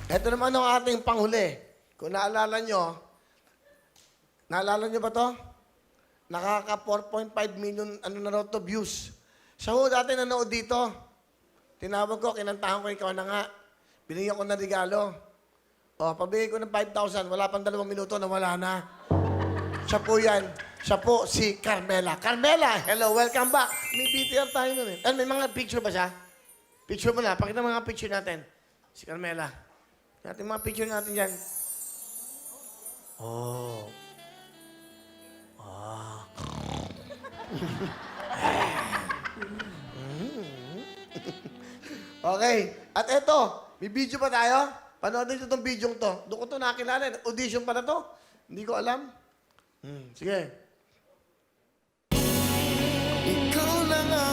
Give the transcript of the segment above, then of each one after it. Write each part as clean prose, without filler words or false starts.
Ito naman ang ating panghuli. Kung naalala nyo ba to? Nakaka 4.5 million na raw to views. Siya ho dati nanood dito. Tinawag ko, kinantahan ko, ikaw na nga. Binigyan ko ng regalo. O, pabigay ko ng 5,000. Wala pang 2 minuto, nawala na. Siya po yan. Siya po si Carmela. Carmela, hello, welcome back. May BTR tayo nun eh. May mga picture ba siya? Picture mo na. Pakita mga picture natin. Si Carmela. Natin mga picture natin yan. Oh. Ah. Okay. At eto, may video pa tayo. Panoodin nyo itong video to. Doon ko ito nakilala. Audition pa na to. Hindi ko alam. Sige. Ikaw na nga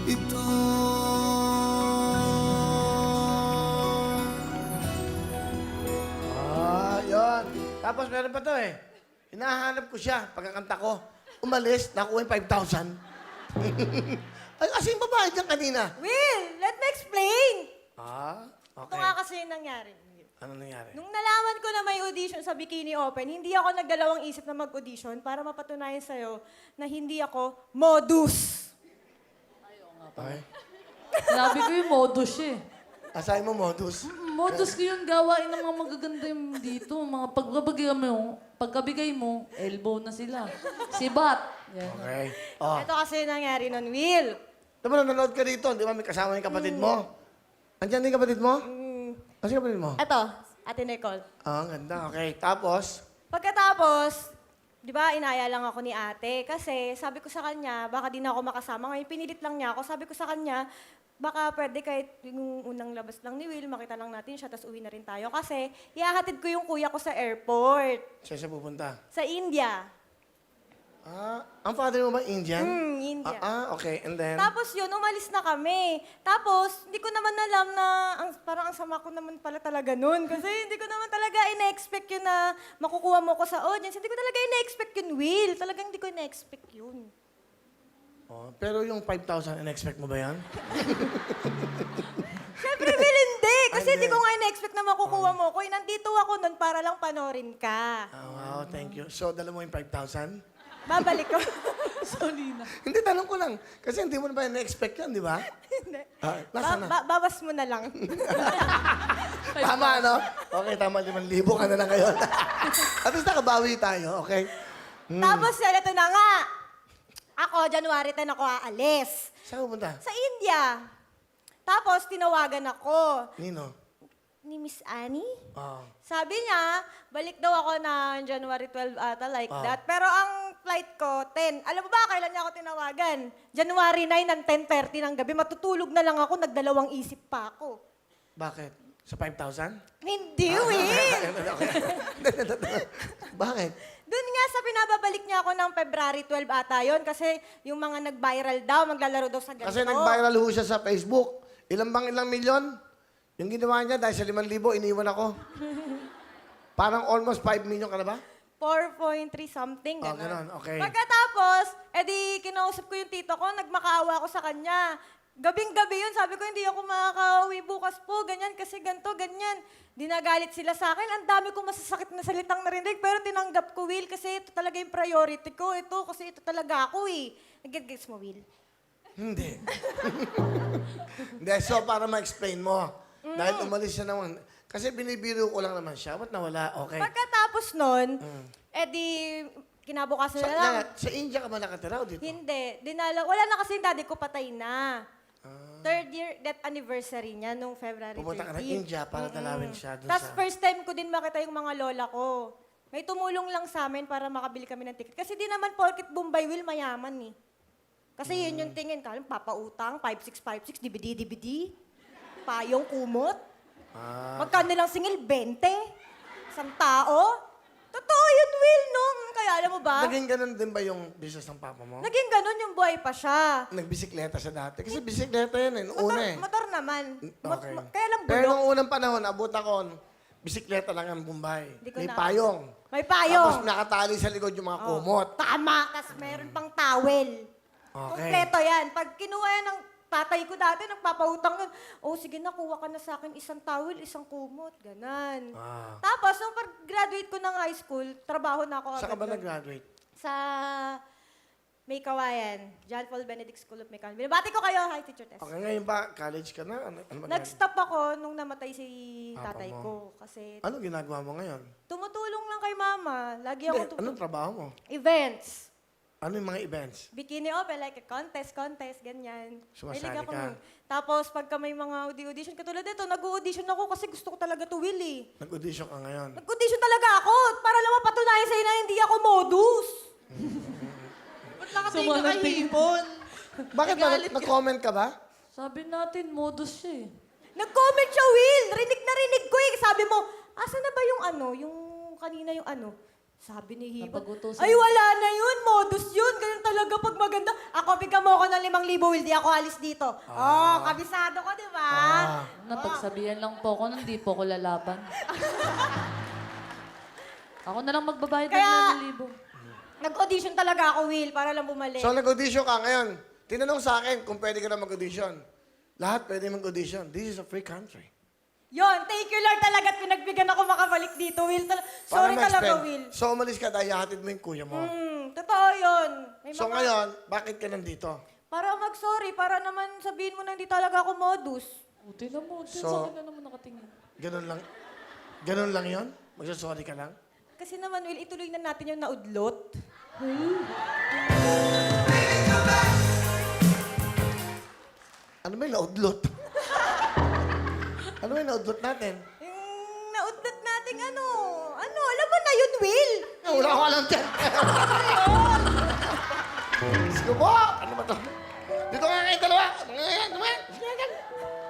ito. Yun. Tapos meron pa to eh. Hinahanap ko siya pagkakanta ko. Umalis, nakuha yung 5,000. Ay, kasi yung babae dyan kanina. Will, let me explain. Okay. Ito nga kasi yung nangyari. Ano nangyari? Nung nalaman ko na may audition sa Bikini Open, hindi ako nagdalawang isip na mag-audition para mapatunayan sa'yo na hindi ako modus. Okay. Sabi ko yung modus eh. Asahin mo modus. Modus ko yung gawain ng mga magaganda yung dito. Mga pagkabigay mo, elbow na sila. Sibat. Yan. Okay. Oh. Ito kasi yung nangyari nun, Will. Diba nanonood ka dito? Di ba may kasama yung kapatid mo? Andiyan yung kapatid mo? Kasi kapatid mo? Ito, Ate Nicole. Ang ganda. Okay. Tapos? Pagkatapos, di ba, inaya lang ako ni ate. Kasi sabi ko sa kanya, baka di na ako makasama. Ngayon, pinilit lang niya ako. Sabi ko sa kanya, baka pwede kahit yung unang labas lang ni Will, makita lang natin siya, tapos uwi na rin tayo. Kasi, ihahatid ko yung kuya ko sa airport. Saan siya pupunta? Sa India. Ang father mo ba Indian? India. Okay. And then? Tapos yun, umalis na kami. Tapos, hindi ko naman alam na, parang ang sama ko naman pala talaga nun. Kasi hindi ko naman talaga ina-expect yun na makukuha mo ko sa audience. Hindi ko talaga ina-expect yun, Will. Talagang hindi ko ina-expect yun. Oh, pero yung 5,000, in-expect mo ba yan? Siyempre, Will, hindi. Kasi hindi ko nga ina-expect na makukuha mo ko. Nandito ako nun para lang panorin ka. Wow, thank you. So, dala mo yung 5,000? Babalik ko. Solina. Hindi, tanong ko lang. Kasi hindi mo na ba na-expect yan, di ba? Hindi. Nasaan na? Bawas mo na lang. Tama, no? Okay, tama. 5,000 ka na lang ngayon. At least nakabawi tayo, okay? Tapos yan, ito na nga. Ako, January 10 ako aalis. Saan pupunta? Sa India. Tapos, tinawagan ako Nino? ni Miss Annie. Oh. Sabi niya, balik daw ako na January 12 ata, like that. Pero ang flight ko, 10. Alam mo ba, kailan niya ako tinawagan? January 9 ng 10:30 ng gabi. Matutulog na lang ako, nagdalawang isip pa ako. Bakit? Sa 5,000? Hindi, Will! Bakit? Doon nga sa pinababalik niya ako ng February 12 ata yon kasi yung mga nag-viral daw, maglalaro daw sa ganito. Kasi nag-viral ho siya sa Facebook. Ilang milyon? Yung ginawa niya, dahil sa 5,000, iniwan ako. Parang almost 5 million ka na ba? 4.3 something, Oh, gano'n. ganun, okay. Pagkatapos, edi kinausap ko yung tito ko, nagmakaawa ako sa kanya. Gabing-gabi yun, sabi ko, hindi ako makakauwi bukas po, ganyan, kasi ganito, ganyan. Dinagalit sila sa akin, ang dami ko masasakit na salitang narinig, pero tinanggap ko, Will, kasi ito talaga yung priority ko. Ito, kasi ito talaga ako eh. Nag-gets mo, Will? Hindi. Hindi, so para ma-explain mo. Dahil umalis siya naman. Kasi binibiro ko lang naman siya. Ba't nawala? Okay. Pagkatapos nun, edi kinabukasan Sa, na lang. sa India ka ba nakatira o dito? Hindi. Wala na kasi yung daddy ko, patay na. Third year death anniversary niya nung February 13. Pumunta ka ng India para talawin siya doon Tapos sa... first time ko din makita yung mga lola ko. May tumulong lang sa amin para makabili kami ng ticket. Kasi di naman porket Bombay Will mayaman eh. Kasi yun yung tingin. Kalang papautang, 5656, DVD. Payong kumot. Magkano lang singil? 20? Isang tao? Totoo yun, Will, no? Kaya alam mo ba? Naging ganun din ba yung business ng papa mo? Naging ganun yung buhay pa siya. Nagbisikleta siya dati. Kasi bisikleta yun eh. Noong una eh. Motor naman. Okay. Kaya lang Pero bulok. nung unang panahon, abot ako, bisikleta lang ang Bombay. Di ko May na- payong. May payong. Tapos nakatali sa likod yung mga kumot. Tama. Tapos meron pang towel. Okay. Kompleto yan. Pag kinuha yan ng tatay ko dati, nagpapautang yun. Oh, sige na, kuha ka na sa akin isang towel, isang kumot. Ganan. Ah. Tapos, nung pag-graduate ko ng high school, trabaho na ako Saan ka ba doon. nag-graduate? Sa May Kawayan, John Paul Benedict School of Mechanics. Binabati ko kayo, hi Teacher Tess. Okay, ngayon ba? College ka na? Ano ba Nag-stop ako nung namatay si Papa tatay mo. ko. Kasi Ano ginagawa mo ngayon? tumutulong lang kay mama. Lagi Hindi, ako anong trabaho mo? Events. Ano yung mga events? Bikini open, like a contest, ganyan. Sumasali Mahilig ako ka? nun. Tapos, pagka may mga audition, katulad dito, nag-audition ako kasi gusto ko talaga to Will eh. Nag-audition ka ngayon. Nag-audition talaga ako para lang mapatunayan sa'yo na hindi ako modus. Ba't nakatingin ka kay Hipon? Bakit ba? Nag-comment ka ba? Sabi natin, modus siya eh. Nag-comment siya, Will. Rinig na rinig ko eh. Sabi mo, asa na ba yung yung kanina yung Sabi ni Hipon, Napagutusan. ay wala na yun, modus yun. Ganun talaga pag maganda. Ako, bigyan mo ako ng 5,000, Will. Di ako alis dito. Oh, kabisado ko, di ba? Napagsabihan lang po ako, hindi po ako lalaban. Ako na lang magbabayad Kaya- ng 1,000. Nag-audition talaga ako, Will, para lang bumalik. So, nag-audition ka ngayon. Tinanong sa akin kung pwede ka na mag-audition. Lahat pwede mag-audition. This is a free country. Yon, thank you Lord talaga at pinagbigyan ako makabalik dito, Will. Para Sorry talaga, ma-spend. Will. So, umalis ka dahil hatid mo yung kuya mo. Totoo yun. May So, ngayon, bakit ka nandito? Para mag-sorry, para naman sabihin mo na hindi talaga ako modus. Buti na mo, So- sa akin na naman nakatingin. Ganun lang yon? Magsasorry ka lang? Kasi naman, Will, ituloy na natin yung naudlot. Ano ba yung naudlot? Ano ba yung naudlot natin? Yung naudlot nating alam mo na yun, Will? Wala ko alam dyan. Sige po! Ano ba to? Dito nga kayo dalawa.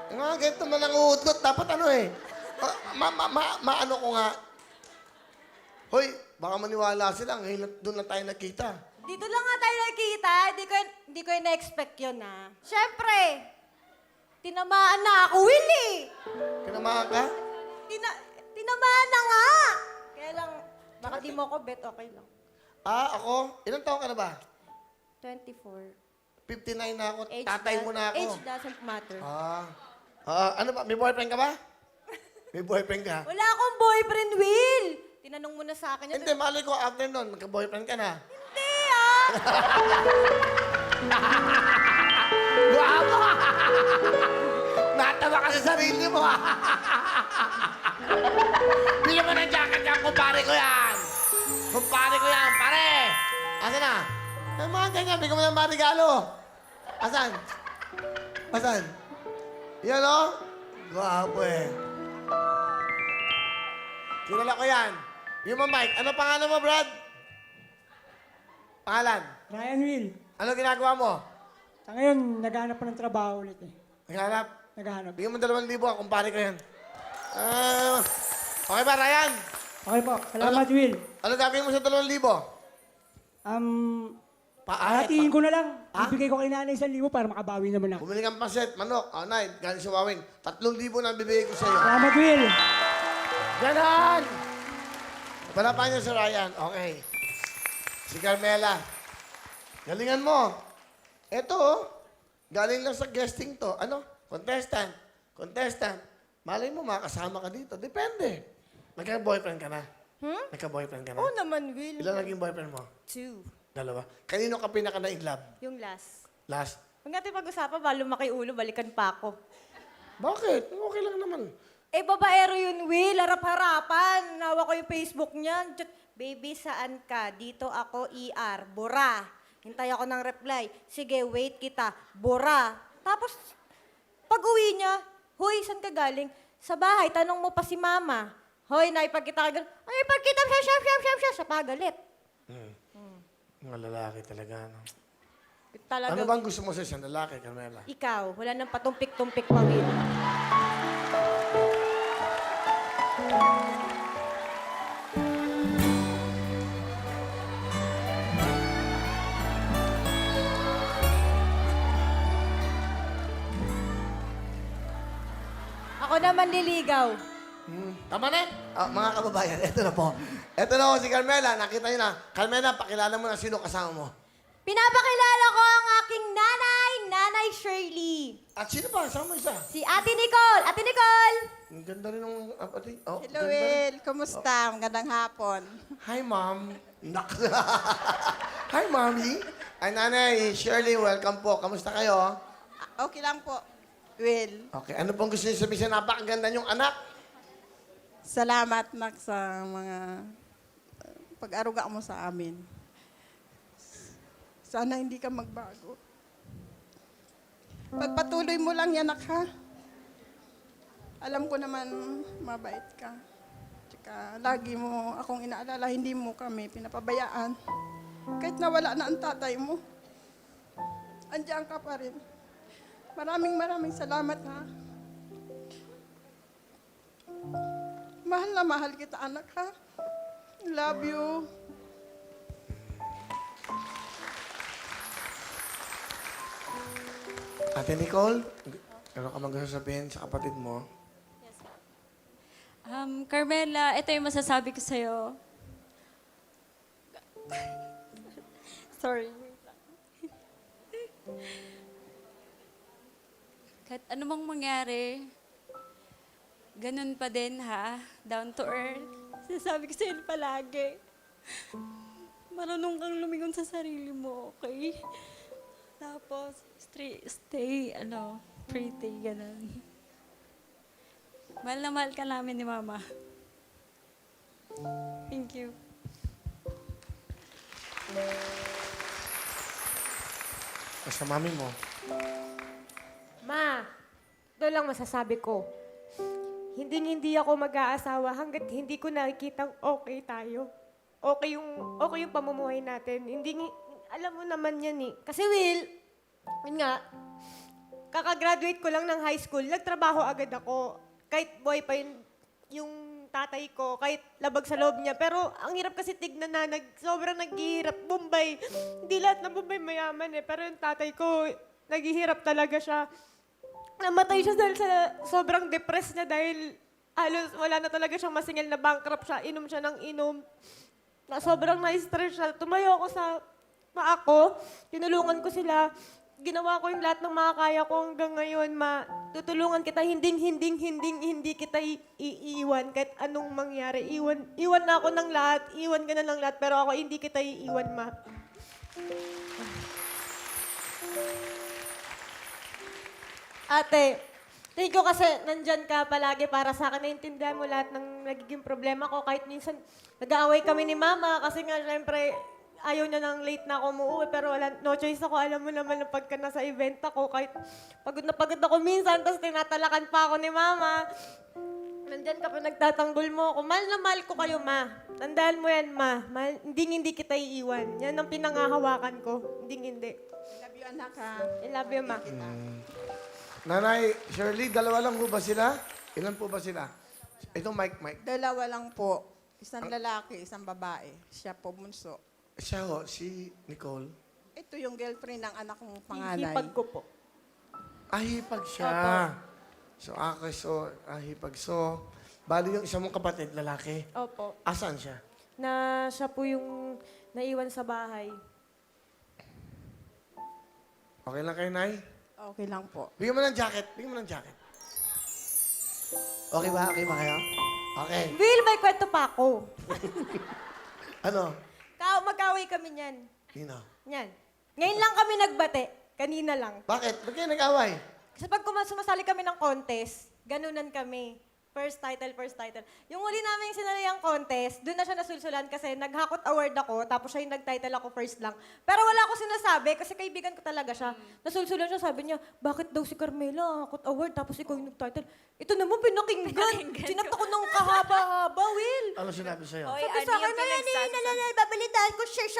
Yung mga ganito man ang uudlot. Dapat ano eh. Maano ko nga. Hoy, baka maniwala sila. Ngayon doon lang tayo nakita. Dito lang nga tayo nakikita. Hindi ko na-expect yun, ha? Siyempre, tinamaan na ako, Will, eh. Pinamahan ka? Tinamaan na nga. Kaya lang, baka di mo ako bet, okay lang. Ako? Ilang taon ka na ba? 24. 59 na ako. Tatay mo na ako. Age doesn't matter. Ano ba? May boyfriend ka ba? May boyfriend ka? Wala akong boyfriend, Will. Tinanong mo na sa akin yun. Hindi, malay ko after nun, magka-boyfriend ka na. Hindi, ah. Guwapo! Natawa ka sa sarili mo, Bigyan mo ng jacket yan, kumpare ko yan! Kumpare ko yan, pare! Asan na? Ay, mga ganyan, bigyan mo ng mga regalo. Asan? Asan? Yan, o? Guwapo eh. Kilala ko yan. Yung mga Mike, ano pangalan mo, Brad? Pangalan? Ryan Will, Ano ginagawa mo? sa ngayon, naghahanap pa ng trabaho ulit eh. Naghanap? Naghahanap. Bigyan mo 2,000, kumpare ko yan. Okay ba, Ryan? Okay po, salamat Will. Ano gagawin mo sa 2,000? Hatiin ko na lang. Ibigay ko kay nanay 1,000 para makabawi naman ako. Bumili kang paset, manok, anay, galing sa Wawin. 3,000 na ang bibigay ko sa iyo. Salamat Will. Ganon! Palapan niyo si Ryan. Okay. Si Carmela. Galingan mo. Ito, galing lang sa guesting to. Ano? Contestant. Contestant. Malay mo, makasama ka dito. Depende. Nagka-boyfriend ka na? Nagka-boyfriend ka na? Oo naman, Will. Ilan naging boyfriend mo? 2. 2. Kanino ka pinaka na in love? Yung last. Last? Huwag natin pag-usapan, ba lumaki ulo, balikan pa ako. Bakit? Okay lang naman. Eh, babaero yun, Will. Harap-harapan. Nawa ko yung Facebook niyan. Baby, saan ka? Dito ako, ER. Bura. Hintay ako ng reply. Sige, wait kita. Bura. Tapos, pag-uwi niya, Hoy, saan ka galing? Sa bahay, tanong mo pa si mama. Hoy, naipagkita ka gano'n. Ay, ipagkita siya, sa pagalit. Mga lalaki talaga, no? Talaga. Ano bang gusto mo sa isang lalaki, Carmela? Ikaw, wala nang patumpik-tumpik pa, Will. Ako naman liligaw. Tama na? Mga kababayan, eto na po. Eto na po si Carmela. Nakita niyo na. Carmela, pakilala mo na sino kasama mo. Pinapakilala ko ang aking nanay, Nanay Shirley. At sino pa? Saan mo isa? Si Ate Nicole. Ate Nicole! Ang ganda rin ng apatid. Oh, Hello, ganda rin. Will. Kumusta? Magandang hapon. Hi, Ma'am. Nak. Hi, Mommy. Ay, Nanay Shirley, welcome po. Kamusta kayo? Okay lang po, Will. Okay, ano pong gusto niyo sabihin sa napakaganda niyong anak? Salamat, Nak, sa mga pag-aruga mo sa amin. Sana hindi ka magbago. Pagpatuloy mo lang yan, Nak, ha? Alam ko naman, mabait ka. Tsaka, lagi mo akong inaalala, hindi mo kami pinapabayaan. Kahit nawala na ang tatay mo, andiyan ka pa rin. Maraming salamat, ha? Mahal na mahal kita, anak, ha? Love you. Ate Nicole, ano ka gusto sabihin sa kapatid mo? Carmela, ito yung masasabi ko sa'yo. Sorry. Kahit anumang mangyari, ganun pa din ha, down to earth. Sinasabi ko sa'yo palagi. Marunong kang lumingon sa sarili mo, okay? Tapos, stay, pretty, ganun. Mahal na mahal ka namin ni Mama. Thank you. Sa mami mo? Ma, ito lang masasabi ko. Hindi ako mag-aasawa hanggat hindi ko nakikitang okay tayo. Okay yung pamumuhay natin. Alam mo naman yan eh. Kasi Will, yun nga, kakagraduate ko lang ng high school, nagtrabaho agad ako. Kahit boy pa yung tatay ko, kahit labag sa loob niya. Pero ang hirap kasi tignan na, sobrang naghihirap. Bombay, hindi lahat ng Bombay mayaman eh. Pero yung tatay ko, naghihirap talaga siya. Namatay siya dahil sa sobrang depressed niya dahil halos wala na talaga siyang masingil na bankrupt siya. Inom siya ng inom. Na sobrang na-stress siya. Tumayo ako sa paa ko. Tinulungan ko sila. Ginawa ko yung lahat ng makakaya ko hanggang ngayon, ma. Tutulungan kita, hindi kita iiwan kahit anong mangyari. Iwan na ako ng lahat. Iwan ka na ng lahat. Pero ako hindi kita iiwan, ma. Ate, thank you kasi nandyan ka palagi para sa akin. Naintindihan mo lahat ng nagiging problema ko. Kahit minsan nag-aaway kami ni Mama kasi nga syempre ayaw niya nang late na ako umuwi. Pero no choice ako. Alam mo naman na pagka nasa event ako, kahit pagod na pagod ako minsan, tapos tinatalakan pa ako ni Mama. Nandyan ka pa nagtatanggol mo ako. Mahal na mahal ko kayo, Ma. Tandaan mo yan, Ma. Hindi kita iiwan. Yan ang pinangahawakan ko. Hindi. Love you, anak, ha? I love you, Ma. Nanay Shirley, dalawa lang po ba sila? Ilan po ba sila? Ito, Mike. Dalawa lang po. Isang lalaki, isang babae. Siya po bunso. Siya ho, si Nicole. Ito yung girlfriend ng anak kong panganay. Hipag ko po. Ahipag siya. Ahipag. So, bali yung isa mong kapatid, lalaki. Opo. Asan siya? Na siya po yung naiwan sa bahay. Okay lang kayo, Nay? Okay lang po. Bigyan mo ng jacket. Okay ba? Okay ba kayo? Okay. Will, may kwento pa ako. Ano? Mag-away kami niyan. Nino? Yan. Ngayon lang kami nagbate. Kanina lang. Bakit? Ba't kayo nag-away? Kasi pag sumasali kami ng contest, ganunan kami. First title. Yung huli namin sinaliang contest, doon na siya nasulsulan kasi naghakot award ako, tapos siya yung nag-title ako first lang. Pero wala ako sinasabi kasi kaibigan ko talaga siya. Nasulsulan siya, sabi niya, bakit daw si Carmela hakot award tapos ikaw yung nag-title? Ito naman pinakinggan. Sinat ako ng kahaba-haba, Will. Ano sinabi sa'yo? Sabi sa akin, babalitaan ko, share.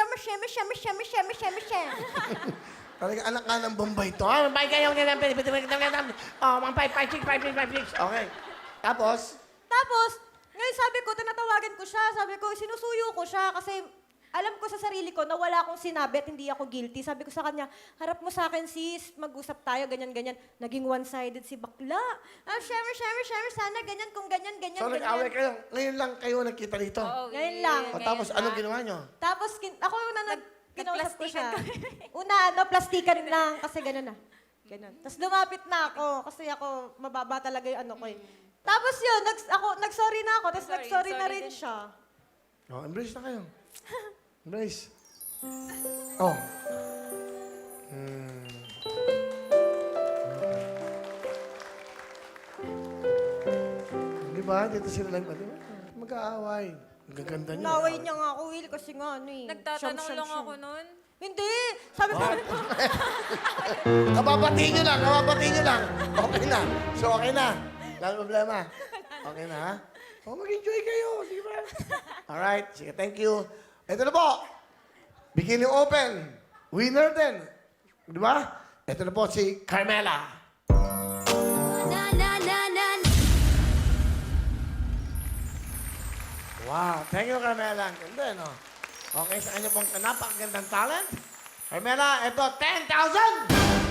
Talaga anak nga ng Bombay to. Ah, Bombay kayo. Mga 5, 6. Okay. Tapos, ngayon sabi ko, tinatawagan ko siya. Sabi ko, sinusuyo ko siya kasi alam ko sa sarili ko na wala akong sinabi at hindi ako guilty. Sabi ko sa kanya, harap mo sa akin sis, mag-usap tayo, ganyan. Naging one-sided si bakla. Share, sana ganyan, kung ganyan. so nag-away kayo. Ngayon lang kayo nagkita dito. Ngayon lang. O tapos, anong ginawa nyo? Tapos, ako na kinausap ko siya. Nagplastikan Una, plastikan lang, kasi gano'n na. Gano'n. Tapos lumapit na ako, kasi ako, mababa talaga yung ano ko eh. Tapos yun, nag-sorry na ako, tapos Sorry, nag-sorry na sorry rin din. siya. Oh, embrace na kayo. Embrace. Oh. Di ba? Dito sila lang. Di ba? Mag-aaway. Ang gaganda niya. Naway niya nga ako, Will, kasi nga ano eh. Nagtatanong siyam, lang siyam. ako nun. Hindi! Sabi ko, Kababatiin nyo lang, kababatiin nyo lang. Okay na. So, okay na. Wala problema. Okay na, ha? Oh, mag-enjoy kayo. Sige ba? Alright. Sige, thank you. Ito na po. Bikini Open. Winner din. Di ba? Ito na po si Carmela. Wow. Thank you, Carmela. Ang ganda, no? Okay, sa kanya pong napakagandang talent. Carmela, ito, 10,000!